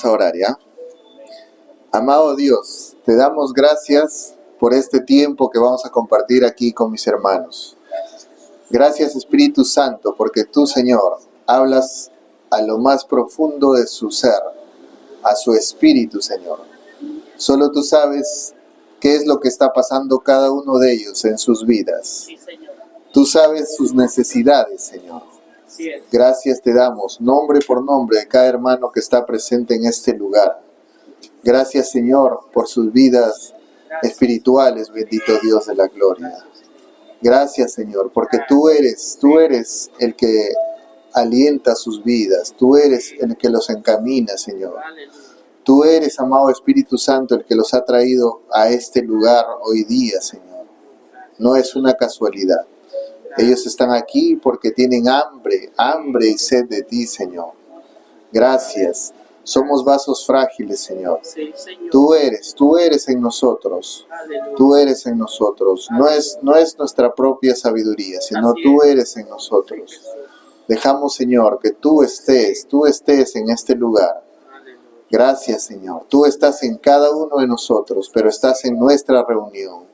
A orar, ¿ya? Amado Dios, te damos gracias por este tiempo que vamos a compartir aquí con mis hermanos. Gracias, Espíritu Santo, porque tú, Señor, hablas a lo más profundo de su ser, a su espíritu, Señor. Solo tú sabes qué es lo que está pasando cada uno de ellos en sus vidas. Tú sabes sus necesidades, Señor. Gracias te damos, nombre por nombre, de cada hermano que está presente en este lugar. Gracias, Señor, por sus vidas espirituales, bendito Dios de la gloria. Gracias, Señor, porque tú eres el que alienta sus vidas, tú eres el que los encamina, Señor. Tú eres, amado Espíritu Santo, el que los ha traído a este lugar hoy día, Señor. No es una casualidad. Ellos están aquí porque tienen hambre y sed de ti, Señor. Gracias. Somos vasos frágiles, Señor. Tú eres en nosotros. Tú eres en nosotros. No es nuestra propia sabiduría, sino tú eres en nosotros. Dejamos, Señor, que tú estés en este lugar. Gracias, Señor. Tú estás en cada uno de nosotros, pero estás en nuestra reunión.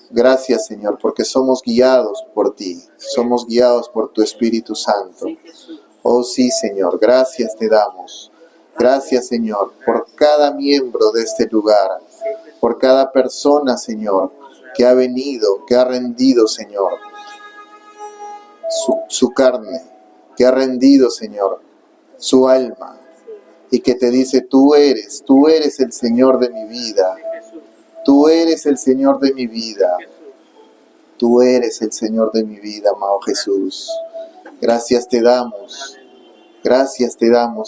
Gracias, Señor, porque somos guiados por ti. Somos guiados por tu Espíritu Santo. Oh sí, Señor, gracias te damos. Gracias, Señor, por cada miembro de este lugar, por cada persona, Señor, que ha venido, que ha rendido, Señor, su carne, que ha rendido, Señor, su alma, y que te dice, tú eres el Señor de mi vida. Tú eres el Señor de mi vida. Tú eres el Señor de mi vida, amado Jesús. Gracias te damos,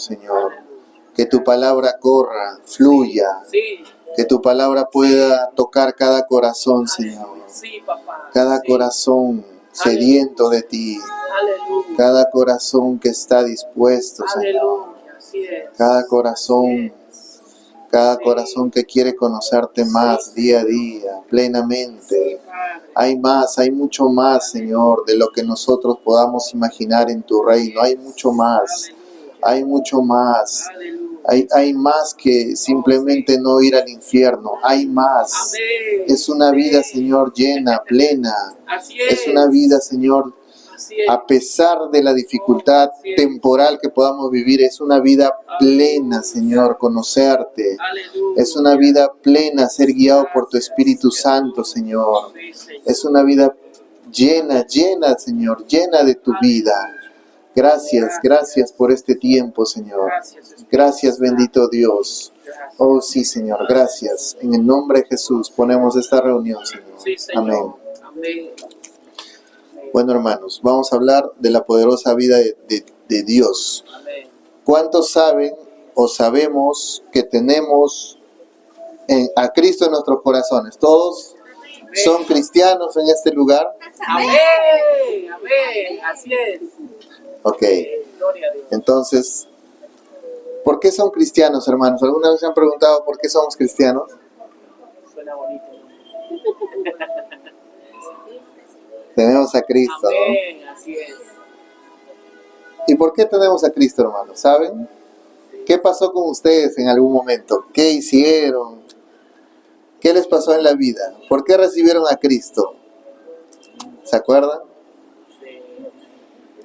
Señor. Que tu palabra corra, fluya. Que tu palabra pueda tocar cada corazón, Señor. Cada corazón sediento de ti. Cada corazón que está dispuesto, Señor. Cada corazón que quiere conocerte más día a día, plenamente. Hay mucho más, Señor, de lo que nosotros podamos imaginar en tu reino. Hay mucho más. Hay más que simplemente no ir al infierno. Hay más. Es una vida, Señor, llena, plena. Es una vida, Señor, a pesar de la dificultad temporal que podamos vivir, es una vida plena, Señor, conocerte. Es una vida plena, ser guiado por tu Espíritu Santo, Señor. Es una vida llena, Señor, llena de tu vida. Gracias por este tiempo, Señor. Gracias, bendito Dios. Oh sí, Señor, gracias. En el nombre de Jesús ponemos esta reunión, Señor. Amén. Bueno, hermanos, vamos a hablar de la poderosa vida de Dios. ¿Cuántos saben o sabemos que tenemos a Cristo en nuestros corazones? ¿Todos son cristianos en este lugar? Amén, así es. Ok, entonces, ¿por qué son cristianos, hermanos? ¿Alguna vez se han preguntado por qué somos cristianos? Suena bonito, ¿no? Tenemos a Cristo, amén, ¿no? Así es. ¿Y por qué tenemos a Cristo, hermanos? ¿Saben? ¿Qué pasó con ustedes en algún momento? ¿Qué hicieron? ¿Qué les pasó en la vida? ¿Por qué recibieron a Cristo? ¿Se acuerdan? Sí.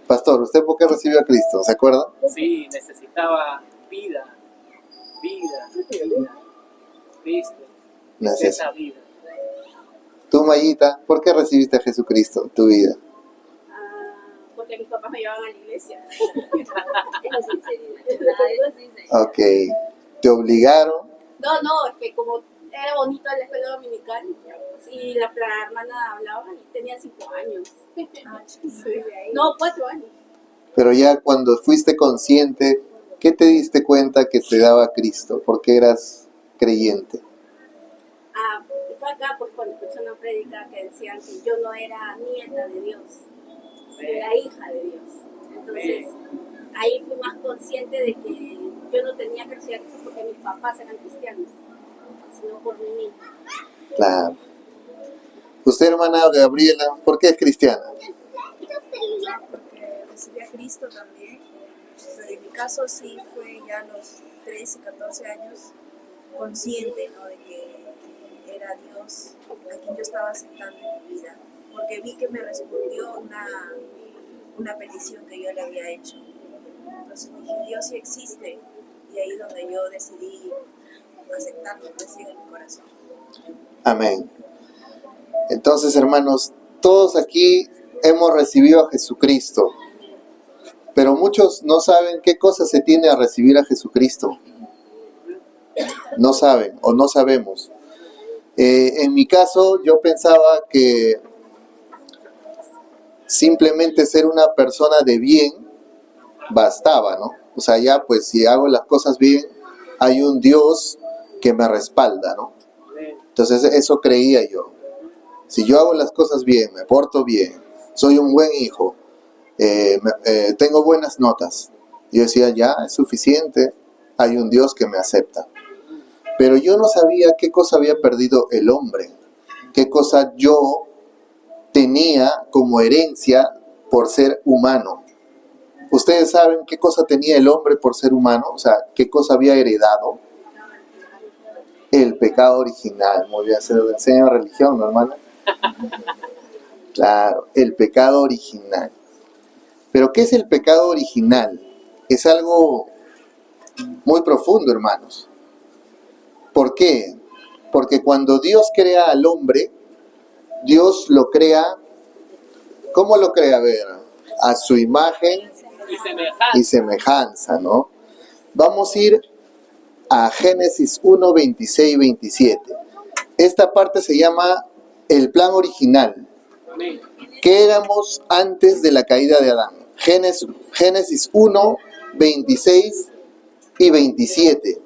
Pastor, ¿usted por qué recibió a Cristo? ¿Se acuerda? Sí, necesitaba vida. Cristo. Gracias. Esa vida. Tú, Mayita, ¿por qué recibiste a Jesucristo en tu vida? Porque mis papás me llevaban a la iglesia. Ok. ¿Te obligaron? No, es que como era bonito en la escuela dominical, y la hermana hablaba y tenía 5 años. No, 4 años. Pero ya cuando fuiste consciente, ¿qué te diste cuenta que te daba Cristo? ¿Por qué eras creyente? Fue acá pues, cuando escuché una prédica que decían que yo no era nieta de Dios, era hija de Dios. Entonces, ahí fui más consciente de que yo no tenía que recibir eso porque mis papás eran cristianos, sino por mí. Claro. Usted, hermana Gabriela, ¿por qué es cristiana? Porque recibí a Cristo también pero en mi caso sí fue ya a los 13, 14 años consciente, ¿no? De que era Dios a quien yo estaba aceptando en mi vida, porque vi que me respondió una petición que yo le había hecho. Entonces dije, Dios sí existe, y ahí donde yo decidí aceptarlo, decir en mi corazón. Amén. Entonces, hermanos, todos aquí hemos recibido a Jesucristo, pero muchos no saben qué cosa se tiene a recibir a Jesucristo. No saben o no sabemos. En mi caso, yo pensaba que simplemente ser una persona de bien bastaba, ¿no? O sea, ya pues si hago las cosas bien, hay un Dios que me respalda, ¿no? Entonces eso creía yo. Si yo hago las cosas bien, me porto bien, soy un buen hijo, tengo buenas notas, yo decía, ya, es suficiente, hay un Dios que me acepta. Pero yo no sabía qué cosa había perdido el hombre, qué cosa yo tenía como herencia por ser humano. ¿Ustedes saben qué cosa tenía el hombre por ser humano? O sea, ¿qué cosa había heredado? El pecado original. Muy bien, se lo enseña en religión, ¿no, hermano? Claro, el pecado original. Pero ¿qué es el pecado original? Es algo muy profundo, hermanos. ¿Por qué? Porque cuando Dios crea al hombre, Dios lo crea, ¿cómo lo crea? A ver, a su imagen y semejanza, ¿no? Vamos a ir a Génesis 1, 26 y 27. Esta parte se llama el plan original. ¿Qué éramos antes de la caída de Adán? Génesis 1, 26 y 27.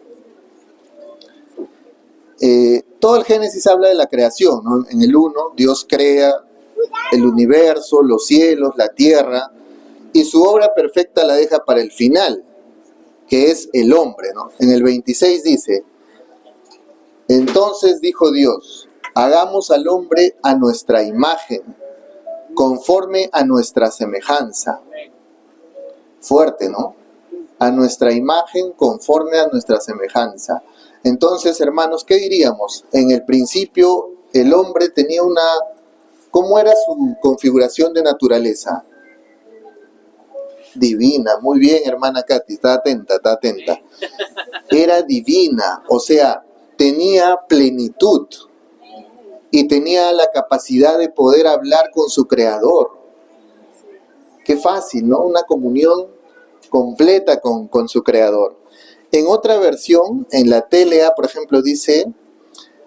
Todo el Génesis habla de la creación, ¿no? En el 1, Dios crea el universo, los cielos, la tierra, y su obra perfecta la deja para el final, que es el hombre, ¿no? En el 26 dice, entonces dijo Dios, hagamos al hombre a nuestra imagen, conforme a nuestra semejanza. Fuerte, ¿no? A nuestra imagen, conforme a nuestra semejanza. Entonces, hermanos, ¿qué diríamos? En el principio, el hombre tenía ¿cómo era su configuración de naturaleza? Divina. Muy bien, hermana Katy, está atenta, está atenta. Era divina, o sea, tenía plenitud y tenía la capacidad de poder hablar con su creador. Qué fácil, ¿no? Una comunión completa con su creador. En otra versión, en la TLA, por ejemplo, dice,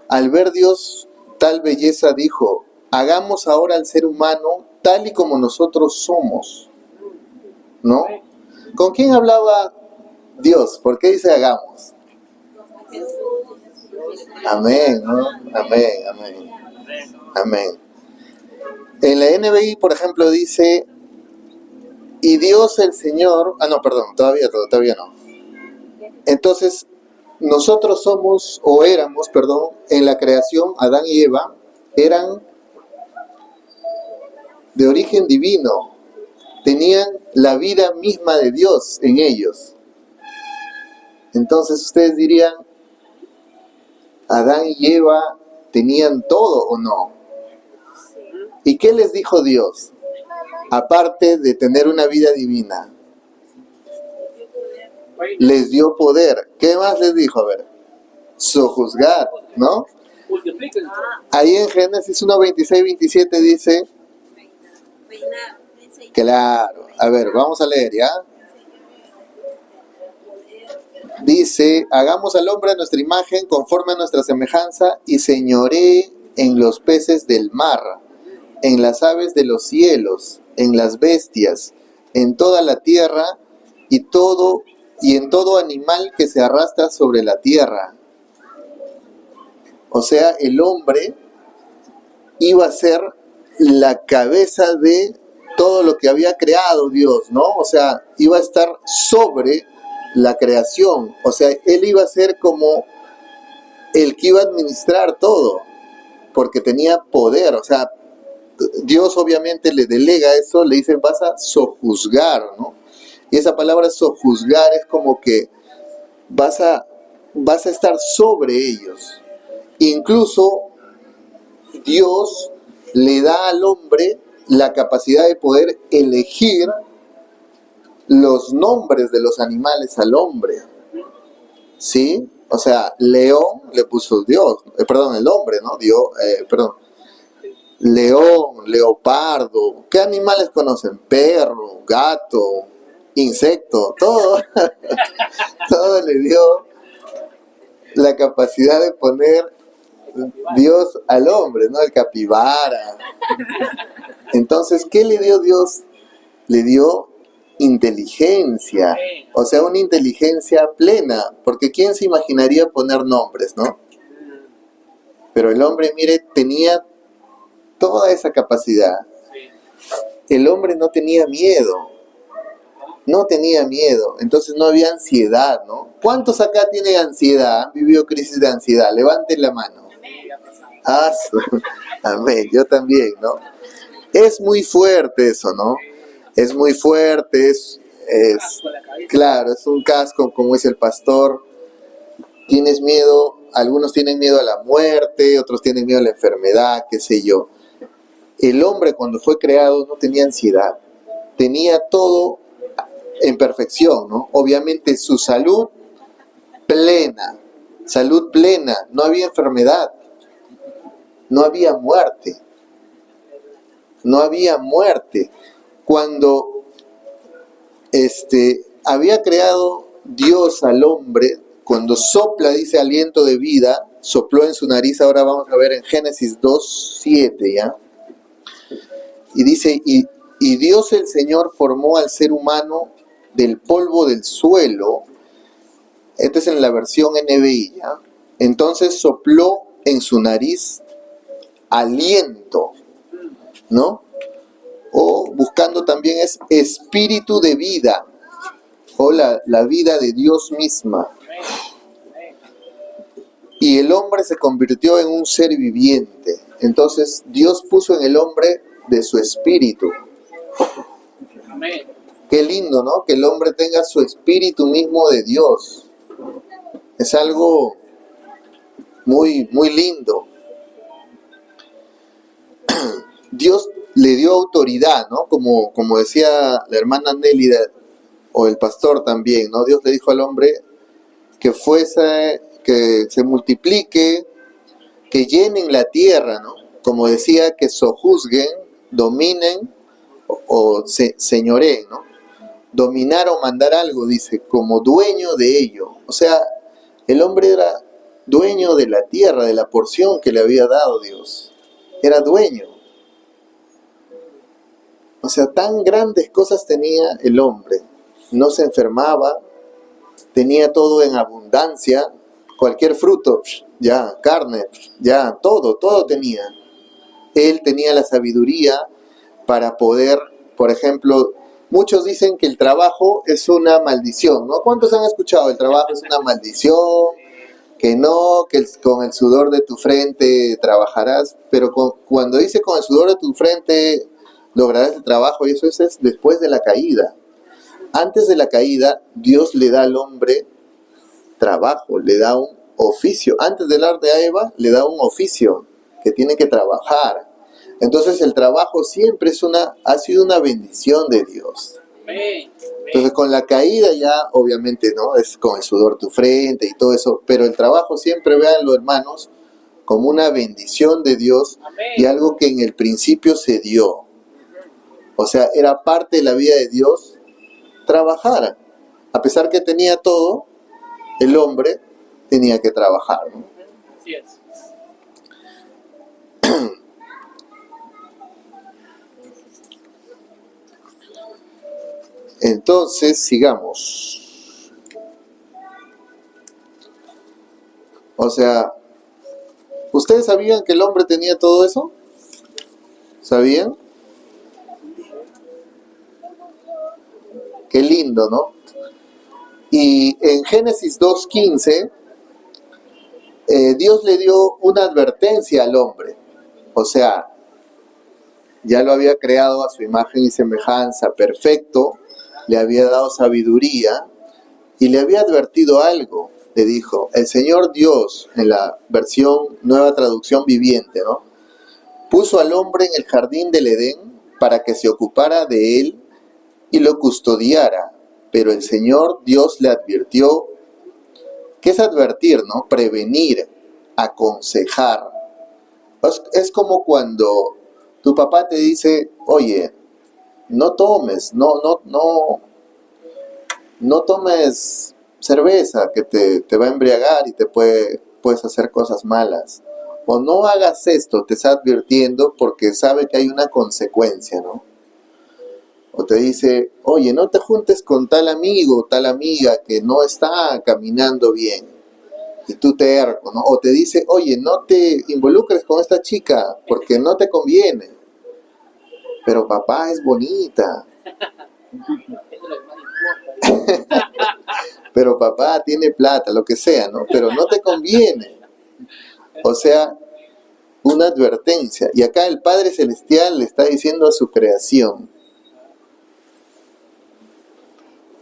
al ver Dios tal belleza dijo, hagamos ahora al ser humano tal y como nosotros somos, ¿no? ¿Con quién hablaba Dios? ¿Por qué dice hagamos? Amén, ¿no? Amén, amén, amén. En la NBI, por ejemplo, dice, y Dios el Señor, todavía no. Entonces, nosotros éramos, en la creación, Adán y Eva, eran de origen divino, tenían la vida misma de Dios en ellos. Entonces ustedes dirían, ¿Adán y Eva tenían todo o no? ¿Y qué les dijo Dios? Aparte de tener una vida divina, les dio poder. ¿Qué más les dijo? A ver, sojuzgar, ¿no? Ahí en Génesis 1, 26, 27 dice, claro, a ver, vamos a leer, ¿ya? Dice, hagamos al hombre a nuestra imagen, conforme a nuestra semejanza, y señoree en los peces del mar, en las aves de los cielos, en las bestias, en toda la tierra, y en todo animal que se arrastra sobre la tierra. O sea, el hombre iba a ser la cabeza de todo lo que había creado Dios, ¿no? O sea, iba a estar sobre la creación. O sea, él iba a ser como el que iba a administrar todo, porque tenía poder. O sea, Dios obviamente le delega eso, le dice, vas a sojuzgar, ¿no? Y esa palabra sojuzgar es como que vas a estar sobre ellos. Incluso Dios le da al hombre la capacidad de poder elegir los nombres de los animales al hombre. ¿Sí? O sea, león le puso Dios, el hombre, ¿no? León, leopardo. ¿Qué animales conocen? Perro, gato, insecto, todo. Todo le dio la capacidad de poner Dios al hombre, ¿no? El capibara. Entonces, ¿qué le dio Dios? Le dio inteligencia, o sea, una inteligencia plena, porque ¿quién se imaginaría poner nombres, no? Pero el hombre, mire, tenía toda esa capacidad. El hombre no tenía miedo, entonces no había ansiedad, ¿no? ¿Cuántos acá tienen ansiedad? ¿Han vivido crisis de ansiedad? Levanten la mano. Ah, amén, yo también, ¿no? Es muy fuerte eso, ¿no? Es muy fuerte, claro, es un casco, como dice el pastor. Tienes miedo, algunos tienen miedo a la muerte, otros tienen miedo a la enfermedad, qué sé yo. El hombre cuando fue creado no tenía ansiedad, tenía todo en perfección, ¿no? Obviamente su salud plena, no había enfermedad, no había muerte. Cuando había creado Dios al hombre, cuando sopla, dice, aliento de vida, sopló en su nariz, ahora vamos a ver en Génesis 2:7, ¿ya? Y dice, y Dios el Señor formó al ser humano del polvo del suelo. Esta es en la versión NBI, ¿ya? Entonces sopló en su nariz aliento, ¿no? O buscando también es espíritu de vida, o la vida de Dios misma. Y el hombre se convirtió en un ser viviente. Entonces Dios puso en el hombre de su espíritu. Qué lindo, ¿no? Que el hombre tenga su espíritu mismo de Dios. Es algo muy, muy lindo. Dios le dio autoridad, ¿no? Como decía la hermana Nélida, o el pastor también, ¿no? Dios le dijo al hombre que se multiplique, que llenen la tierra, ¿no? Como decía, que sojuzguen, dominen o señoreen, ¿no? Dominar o mandar algo, dice, como dueño de ello. O sea, el hombre era dueño de la tierra, de la porción que le había dado Dios. Era dueño. O sea, tan grandes cosas tenía el hombre. No se enfermaba, tenía todo en abundancia, cualquier fruto, ya, carne, ya, todo tenía. Él tenía la sabiduría para poder, por ejemplo, muchos dicen que el trabajo es una maldición, ¿no? ¿Cuántos han escuchado? El trabajo es una maldición, que no, que con el sudor de tu frente trabajarás, pero cuando dice con el sudor de tu frente lograrás el trabajo, y eso es después de la caída. Antes de la caída, Dios le da al hombre trabajo, le da un oficio. Antes de dar a Eva, le da un oficio que tiene que trabajar. Entonces el trabajo siempre ha sido una bendición de Dios. Entonces con la caída ya, obviamente, ¿no? Es con el sudor de tu frente y todo eso, pero el trabajo siempre, véanlo, hermanos, como una bendición de Dios y algo que en el principio se dio. O sea, era parte de la vida de Dios trabajar. A pesar que tenía todo, el hombre tenía que trabajar, ¿no? Así es. Entonces, sigamos. O sea, ¿ustedes sabían que el hombre tenía todo eso? ¿Sabían? Qué lindo, ¿no? Y en Génesis 2:15, Dios le dio una advertencia al hombre. O sea, ya lo había creado a su imagen y semejanza, perfecto, le había dado sabiduría y le había advertido algo. Le dijo, el Señor Dios, en la versión Nueva Traducción Viviente, ¿no?, puso al hombre en el jardín del Edén para que se ocupara de él y lo custodiara. Pero el Señor Dios le advirtió. ¿Qué es advertir, no? Prevenir, aconsejar. Es como cuando tu papá te dice, oye, no tomes, no tomes cerveza que te va a embriagar y puedes hacer cosas malas. O no hagas esto, te está advirtiendo porque sabe que hay una consecuencia, ¿no? O te dice, oye, no te juntes con tal amigo o tal amiga que no está caminando bien. Y tú terco, ¿no? O te dice, oye, no te involucres con esta chica porque no te conviene. Pero papá es bonita. Eso es lo que más importa. Pero papá tiene plata, lo que sea, ¿no? Pero no te conviene. O sea, una advertencia. Y acá el Padre Celestial le está diciendo a su creación,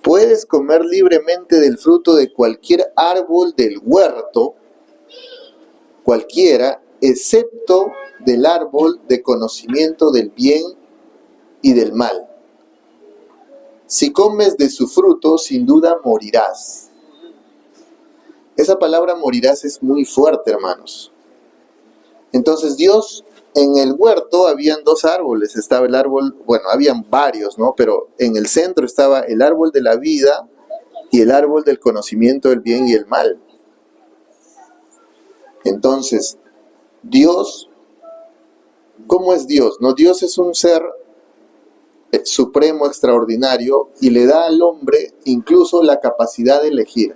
puedes comer libremente del fruto de cualquier árbol del huerto, cualquiera, excepto del árbol de conocimiento del bien y del mal. Si comes de su fruto, sin duda morirás. Esa palabra morirás es muy fuerte, hermanos. Entonces Dios, en el huerto habían dos árboles. Estaba el árbol, bueno, habían varios, ¿no? Pero en el centro estaba el árbol de la vida y el árbol del conocimiento del bien y el mal. Entonces, Dios, ¿cómo es Dios? No, Dios es un ser supremo, extraordinario, y le da al hombre incluso la capacidad de elegir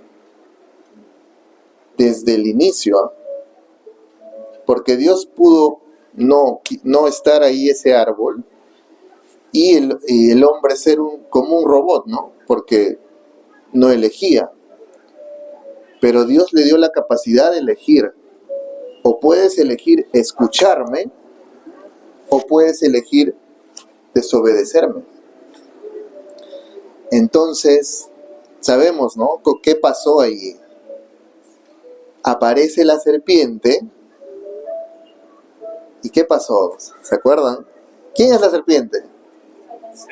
desde el inicio, porque Dios pudo no estar ahí ese árbol y el hombre ser como un robot, ¿no? Porque no elegía, pero Dios le dio la capacidad de elegir. O puedes elegir escucharme o puedes elegir desobedecerme. Entonces, sabemos, ¿no?, qué pasó ahí. Aparece la serpiente. ¿Y qué pasó? ¿Se acuerdan? ¿Quién es la serpiente? Sí.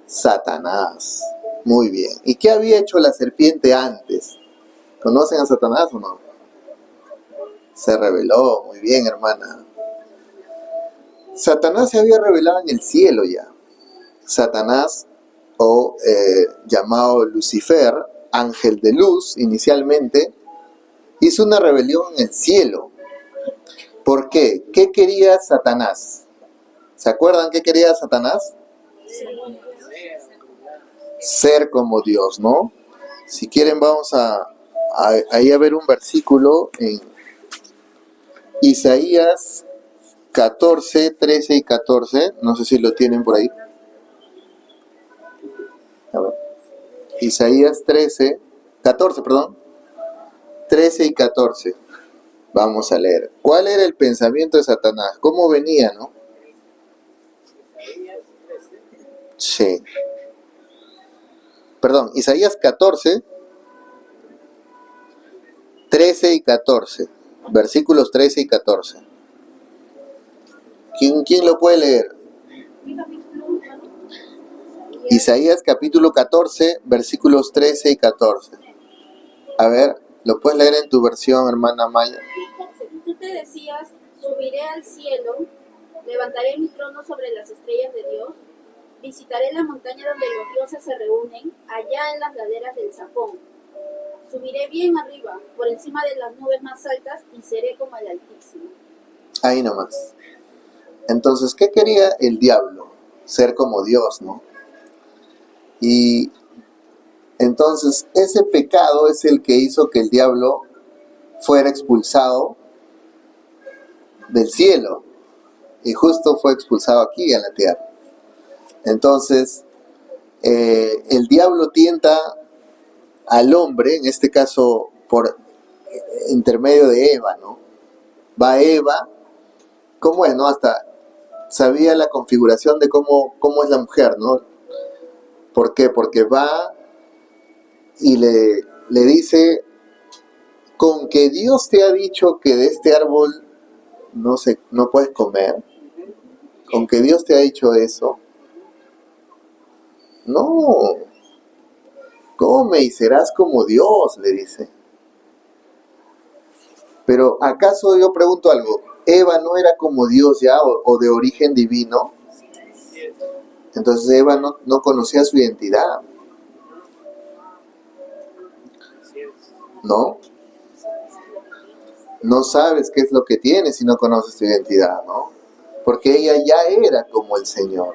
Satanás. Muy bien. ¿Y qué había hecho la serpiente antes? ¿Conocen a Satanás o no? Se rebeló. Muy bien, hermana. Satanás se había revelado en el cielo ya. Satanás, o llamado Lucifer, ángel de luz inicialmente, hizo una rebelión en el cielo. ¿Por qué? ¿Qué quería Satanás? ¿Se acuerdan qué quería Satanás? Ser como Dios, ¿no? Si quieren vamos ahí a ver un versículo en Isaías 14, 13 y 14. No sé si lo tienen por ahí. A ver. Isaías 14, 13 y 14. Vamos a leer. ¿Cuál era el pensamiento de Satanás? ¿Cómo venía, no? Sí. Perdón, Isaías 14, 13 y 14. Versículos 13 y 14. ¿Quién lo puede leer? Isaías capítulo 14, versículos 13 y 14. A ver, ¿lo puedes leer en tu versión, hermana Maya? Tú te decías, subiré al cielo, levantaré mi trono sobre las estrellas de Dios, visitaré la montaña donde los dioses se reúnen, allá en las laderas del Zafón. Subiré bien arriba, por encima de las nubes más altas, y seré como el Altísimo. Ahí nomás. Entonces, ¿qué quería el diablo? Ser como Dios, ¿no? Y entonces ese pecado es el que hizo que el diablo fuera expulsado del cielo. Y justo fue expulsado aquí en la tierra. Entonces, el diablo tienta al hombre, en este caso por intermedio de Eva, ¿no? Va Eva, ¿cómo es, no? Hasta sabía la configuración de cómo es la mujer, ¿no? ¿Por qué? Porque va y le dice, con que Dios te ha dicho que de este árbol no puedes comer, con que Dios te ha dicho eso, no, come y serás como Dios, le dice. Pero ¿acaso yo pregunto algo? ¿Eva no era como Dios ya o de origen divino? Entonces Eva no conocía su identidad, ¿no? No sabes qué es lo que tienes si no conoces tu identidad, ¿no? Porque ella ya era como el Señor,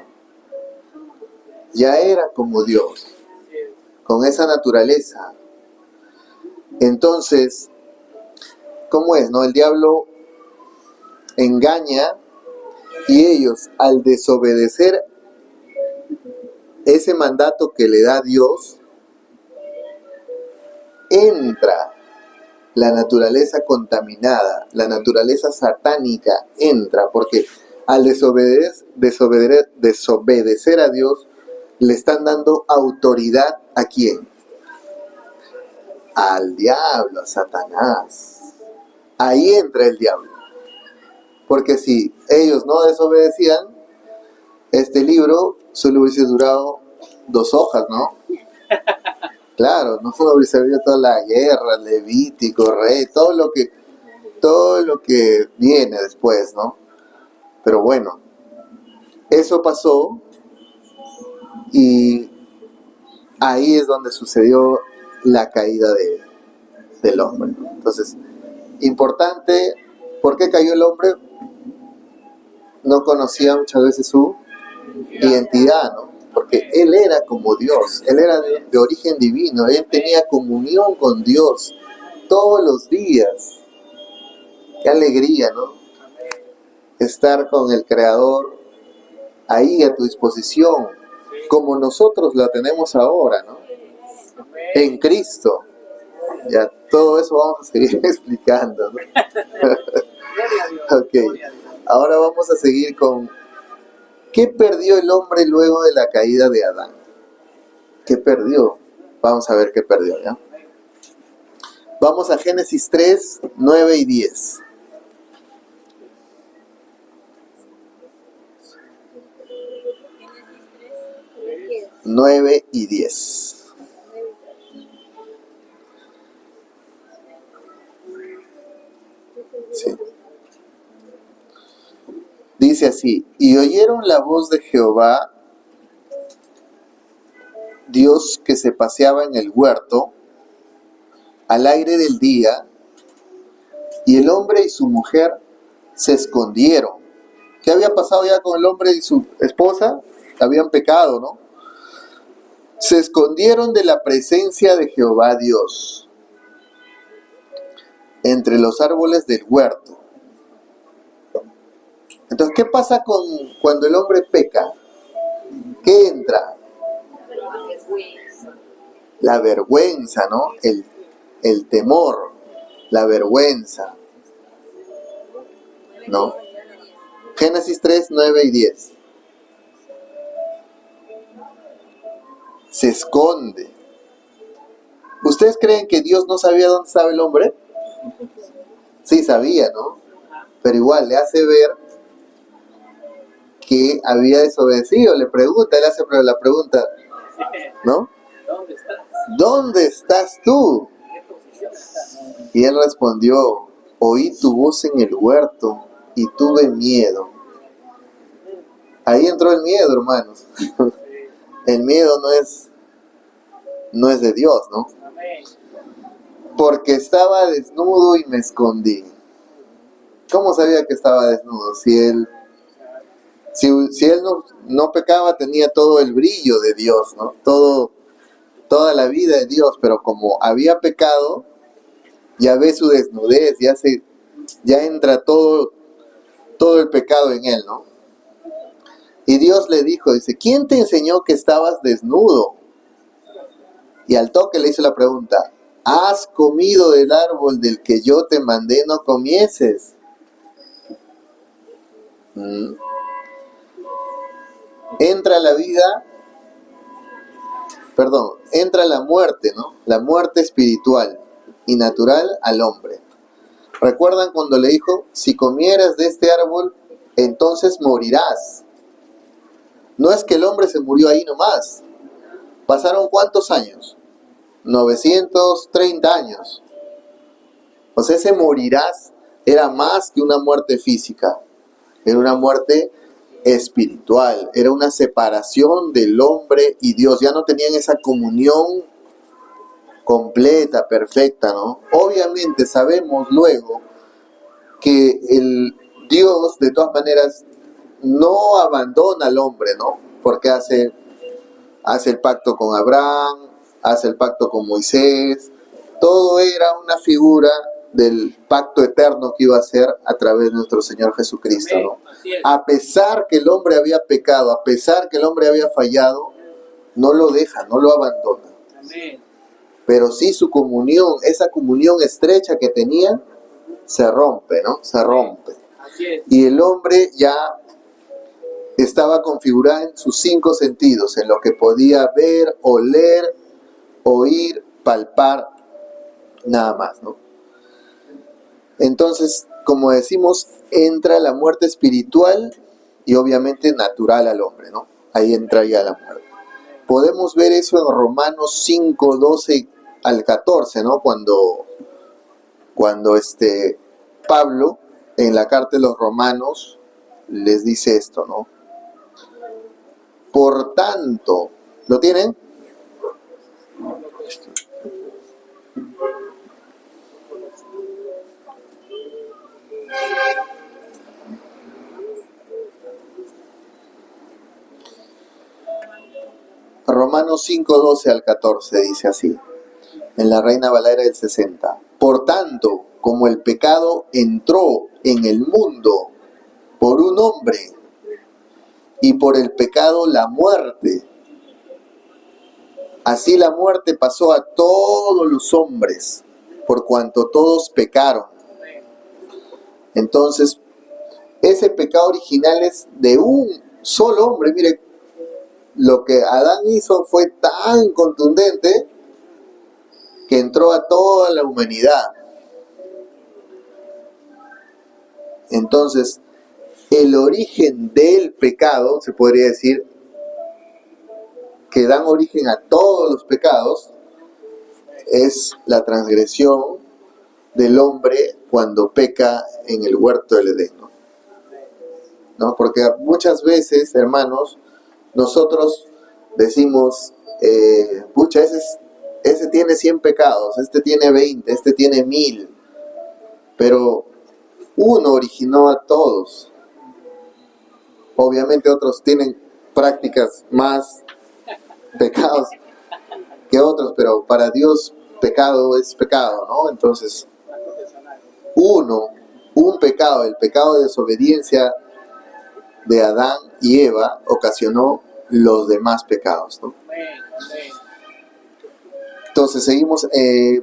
ya era como Dios, con esa naturaleza. Entonces, ¿cómo es, no? El diablo engaña y ellos, al desobedecer ese mandato que le da Dios, entra la naturaleza contaminada, la naturaleza satánica entra, porque al desobedecer a Dios, le están dando autoridad ¿a quién? Al diablo, a Satanás. Ahí entra el diablo. Porque si ellos no desobedecían, este libro solo hubiese durado 2 hojas, ¿no? Claro, no solo hubiese habido toda la guerra, Levítico, Rey, todo lo que viene después, ¿no? Pero bueno, eso pasó y ahí es donde sucedió la caída del hombre. Entonces, importante, ¿por qué cayó el hombre? No conocía muchas veces su identidad, ¿no? Porque él era como Dios, él era de origen divino, él tenía comunión con Dios todos los días. Qué alegría, ¿no? Estar con el Creador ahí a tu disposición, como nosotros la tenemos ahora, ¿no? En Cristo. Ya todo eso vamos a seguir explicando, ¿no? Ok, ahora vamos a seguir con ¿qué perdió el hombre luego de la caída de Adán? ¿Qué perdió? Vamos a ver qué perdió, ¿ya? Vamos a Génesis 3, 9 y 10. Génesis 9 y 10. Sí. Dice así, y oyeron la voz de Jehová, Dios que se paseaba en el huerto, al aire del día, y el hombre y su mujer se escondieron. ¿Qué había pasado ya con el hombre y su esposa? Habían pecado, ¿no? Se escondieron de la presencia de Jehová Dios entre los árboles del huerto. Entonces, ¿qué pasa cuando el hombre peca? ¿Qué entra? La vergüenza, ¿no? El temor, la vergüenza, ¿no? Génesis 3, 9 y 10. Se esconde. ¿Ustedes creen que Dios no sabía dónde estaba el hombre? Sí sabía, ¿no? Pero igual le hace ver que había desobedecido. Le pregunta, él hace la pregunta, ¿no? ¿Dónde estás tú? Y él respondió, oí tu voz en el huerto y tuve miedo. Ahí entró el miedo, hermanos. El miedo no es de Dios, ¿no? Porque estaba desnudo y me escondí. ¿Cómo sabía que estaba desnudo? Si él no pecaba, tenía todo el brillo de Dios, ¿no? Toda la vida de Dios, pero como había pecado, ya ve su desnudez, ya entra todo el pecado en él, ¿no? Y Dios le dijo, dice, ¿quién te enseñó que estabas desnudo? Y al toque le hizo la pregunta, ¿has comido del árbol del que yo te mandé no comieses? Entra a la vida entra la muerte, ¿no? La muerte espiritual y natural al hombre. ¿Recuerdan cuando le dijo, si comieras de este árbol, entonces morirás? No es que el hombre se murió ahí nomás. ¿Pasaron cuántos años? 930 años. O sea, ese morirás era más que una muerte física. Era una muerte espiritual. Era una separación del hombre y Dios. Ya no tenían esa comunión completa, perfecta, ¿no? Obviamente sabemos luego que el Dios, de todas maneras, no abandona al hombre, ¿no? Porque hace el pacto con Abraham, hace el pacto con Moisés. Todo era una figura del pacto eterno que iba a hacer a través de nuestro Señor Jesucristo, ¿no? A pesar que el hombre había pecado, a pesar que el hombre había fallado, no lo deja, no lo abandona. Pero sí su comunión, esa comunión estrecha que tenía, se rompe, ¿no? Se rompe. Y el hombre ya estaba configurado en sus 5 sentidos, en lo que podía ver, oler, oír, palpar, nada más, ¿no? Entonces, como decimos, entra la muerte espiritual y obviamente natural al hombre, ¿no? Ahí entra ya la muerte. Podemos ver eso en Romanos 5, 12 al 14, ¿no? Cuando Pablo, en la carta de los Romanos, les dice esto, ¿no? Por tanto, ¿lo tienen? Romanos 5, 12 al 14 dice así, en la Reina Valera del 60. Por tanto, como el pecado entró en el mundo por un hombre, y por el pecado la muerte, así la muerte pasó a todos los hombres, por cuanto todos pecaron. Entonces, ese pecado original es de un solo hombre. Mire, lo que Adán hizo fue tan contundente que entró a toda la humanidad. Entonces, el origen del pecado, se podría decir, que dan origen a todos los pecados, es la transgresión del hombre cuando peca en el huerto del Edén, ¿no? Porque muchas veces, hermanos, nosotros decimos, pucha, ese tiene 100 pecados, este tiene 20, este tiene 1000, pero uno originó a todos. Obviamente otros tienen prácticas más pecados que otros, pero para Dios pecado es pecado, ¿no? Entonces, un pecado, el pecado de desobediencia de Adán y Eva ocasionó los demás pecados, ¿no? Entonces seguimos,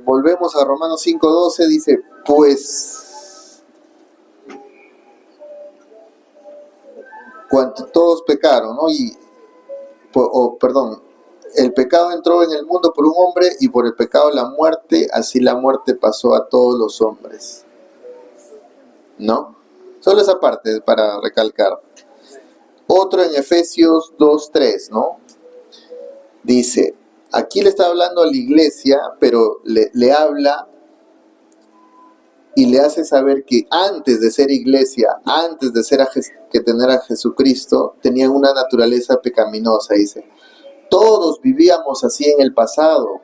volvemos a Romanos 5:12, dice, pues cuando todos pecaron, ¿no? El pecado entró en el mundo por un hombre y por el pecado la muerte, así la muerte pasó a todos los hombres, ¿no? Solo esa parte para recalcar. Otro en Efesios 2:3, ¿no? Dice, aquí le está hablando a la iglesia, pero le habla y le hace saber que antes de ser iglesia, antes de tener a Jesucristo, tenían una naturaleza pecaminosa, dice. Todos vivíamos así en el pasado,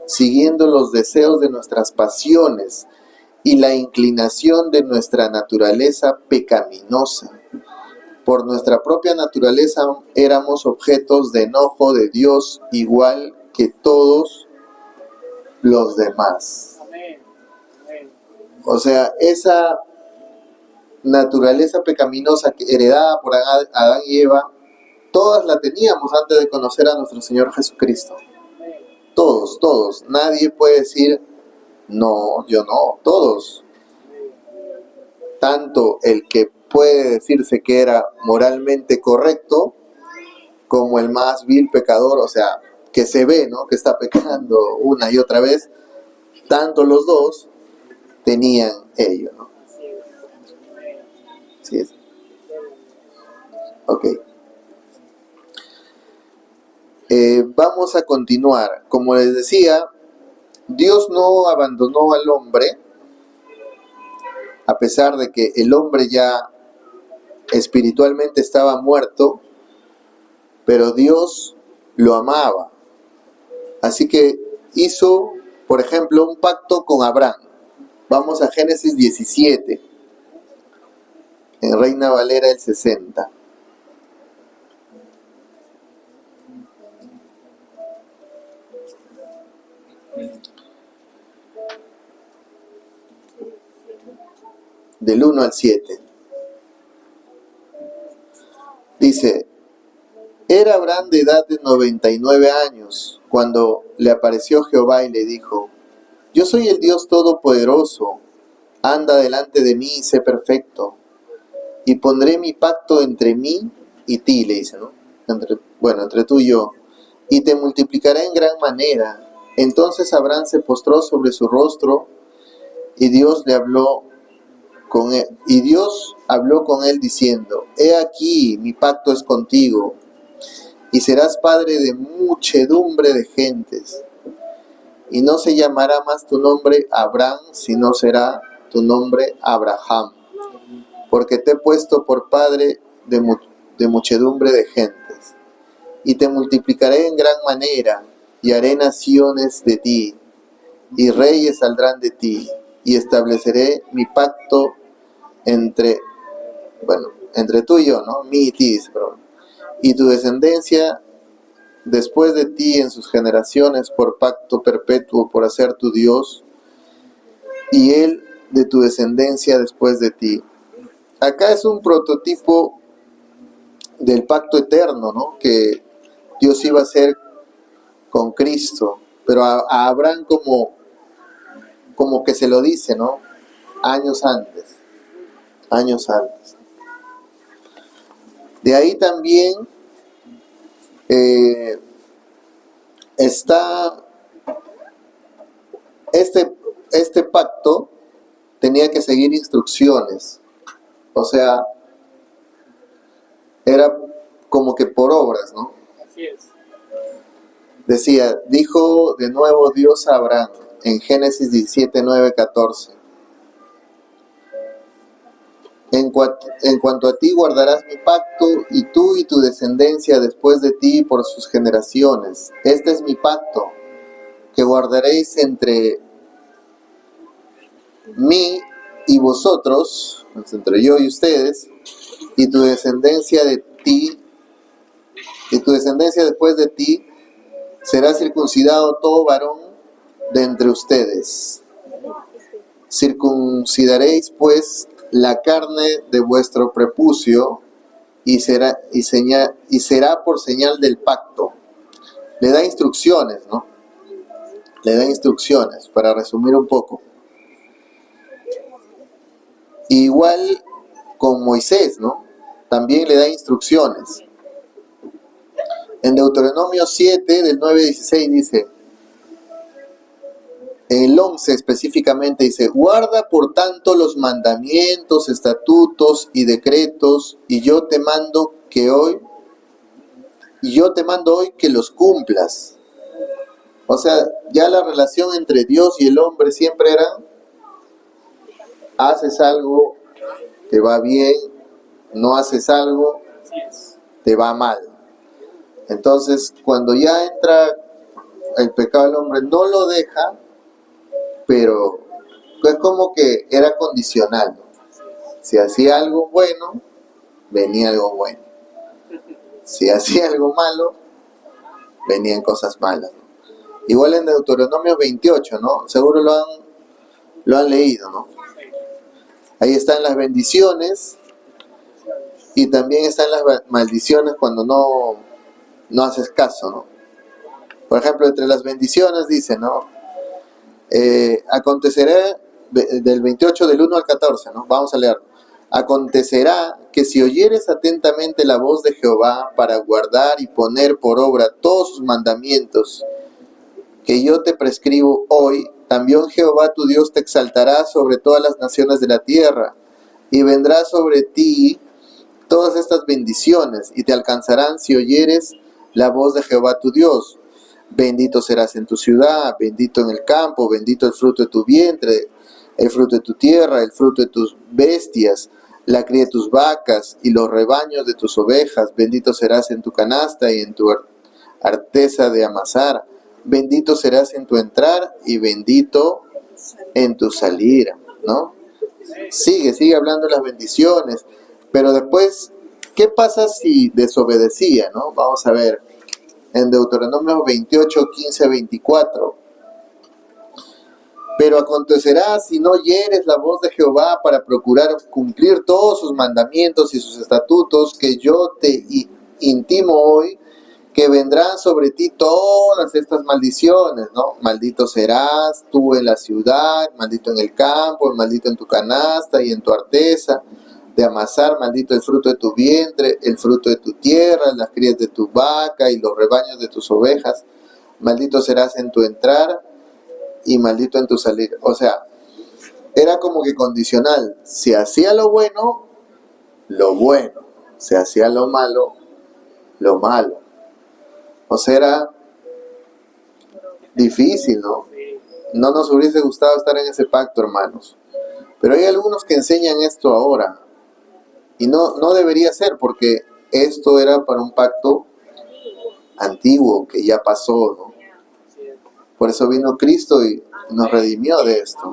siguiendo los deseos de nuestras pasiones y la inclinación de nuestra naturaleza pecaminosa. Por nuestra propia naturaleza éramos objetos de enojo de Dios, igual que todos los demás. O sea, esa naturaleza pecaminosa heredada por Adán y Eva, todas la teníamos antes de conocer a nuestro Señor Jesucristo. Todos. Nadie puede decir, no, yo no. Todos. Tanto el que puede decirse que era moralmente correcto, como el más vil pecador, o sea, que se ve, ¿no?, que está pecando una y otra vez, tanto los dos tenían ello, ¿no? Así es. Ok. Vamos a continuar. Como les decía, Dios no abandonó al hombre, a pesar de que el hombre ya espiritualmente estaba muerto, pero Dios lo amaba. Así que hizo, por ejemplo, un pacto con Abraham. Vamos a Génesis 17, en Reina Valera el 60. Del 1 al 7. Dice: era Abraham de edad de 99 años cuando le apareció Jehová y le dijo: yo soy el Dios Todopoderoso, anda delante de mí y sé perfecto, y pondré mi pacto entre mí y ti, le dice, ¿no? Entre tú y yo, y te multiplicaré en gran manera. Entonces Abraham se postró sobre su rostro, y Dios habló con él diciendo: he aquí, mi pacto es contigo, y serás padre de muchedumbre de gentes, y no se llamará más tu nombre Abraham, sino será tu nombre Abraham, porque te he puesto por padre de muchedumbre de gentes, y te multiplicaré en gran manera, y haré naciones de ti, y reyes saldrán de ti, y estableceré mi pacto entre tú y yo, ¿no? Mí y ti, dice, y tu descendencia después de ti en sus generaciones, por pacto perpetuo, por hacer tu Dios, y él de tu descendencia después de ti. Acá es un prototipo del pacto eterno, ¿no?, que Dios iba a hacer con Cristo, pero a Abraham como que se lo dice, ¿no?, años antes. De ahí también está este pacto tenía que seguir instrucciones, o sea, era como que por obras, ¿no? Así es. Decía, dijo de nuevo Dios a Abraham en Génesis 17, 9, 14: en cuanto a ti guardarás mi pacto, y tú y tu descendencia después de ti por sus generaciones. Este es mi pacto, que guardaréis entre mí y vosotros, entre yo y ustedes, y tu descendencia de ti, y tu descendencia después de ti, será circuncidado todo varón de entre ustedes. Circuncidaréis pues la carne de vuestro prepucio, y será por señal del pacto. Le da instrucciones, ¿no? Le da instrucciones, para resumir un poco. Igual con Moisés, ¿no? También le da instrucciones. En Deuteronomio 7, del 9 al 16 dice, en el 11 específicamente dice: guarda por tanto los mandamientos, estatutos y decretos, y yo te mando hoy que los cumplas. O sea, ya la relación entre Dios y el hombre siempre era: haces algo, te va bien; no haces algo, te va mal. Entonces, cuando ya entra el pecado del hombre, no lo deja, pero es como que era condicional, ¿no? Si hacía algo bueno, venía algo bueno. Si hacía algo malo, venían cosas malas, ¿no? Igual en Deuteronomio 28, ¿no? Seguro lo han leído, ¿no? Ahí están las bendiciones y también están las maldiciones cuando no haces caso, ¿no? Por ejemplo, entre las bendiciones dice, ¿no? Acontecerá, del 28 del 1 al 14, ¿no? Vamos a leerlo. Acontecerá que si oyeres atentamente la voz de Jehová para guardar y poner por obra todos sus mandamientos que yo te prescribo hoy, también Jehová tu Dios te exaltará sobre todas las naciones de la tierra, y vendrá sobre ti todas estas bendiciones, y te alcanzarán si oyeres la voz de Jehová tu Dios. Bendito serás en tu ciudad, bendito en el campo, bendito el fruto de tu vientre, el fruto de tu tierra, el fruto de tus bestias, la cría de tus vacas y los rebaños de tus ovejas. Bendito serás en tu canasta y en tu arteza de amasar. Bendito serás en tu entrar y bendito en tu salir, ¿no? Sigue hablando de las bendiciones, pero después, ¿qué pasa si desobedecía, no? Vamos a ver, en Deuteronomio 28, 15, 24. Pero acontecerá si no oyeres la voz de Jehová para procurar cumplir todos sus mandamientos y sus estatutos que yo te intimo hoy, que vendrán sobre ti todas estas maldiciones, ¿no? Maldito serás tú en la ciudad, maldito en el campo, maldito en tu canasta y en tu arteza de amasar, maldito el fruto de tu vientre, el fruto de tu tierra, las crías de tu vaca y los rebaños de tus ovejas. Maldito serás en tu entrar y maldito en tu salir. O sea, era como que condicional. Si hacía lo bueno, lo bueno. Si hacía lo malo, lo malo. O sea, era difícil, ¿no? No nos hubiese gustado estar en ese pacto, hermanos. Pero hay algunos que enseñan esto ahora. Y no debería ser, porque esto era para un pacto antiguo que ya pasó, ¿no? Por eso vino Cristo y nos redimió de esto.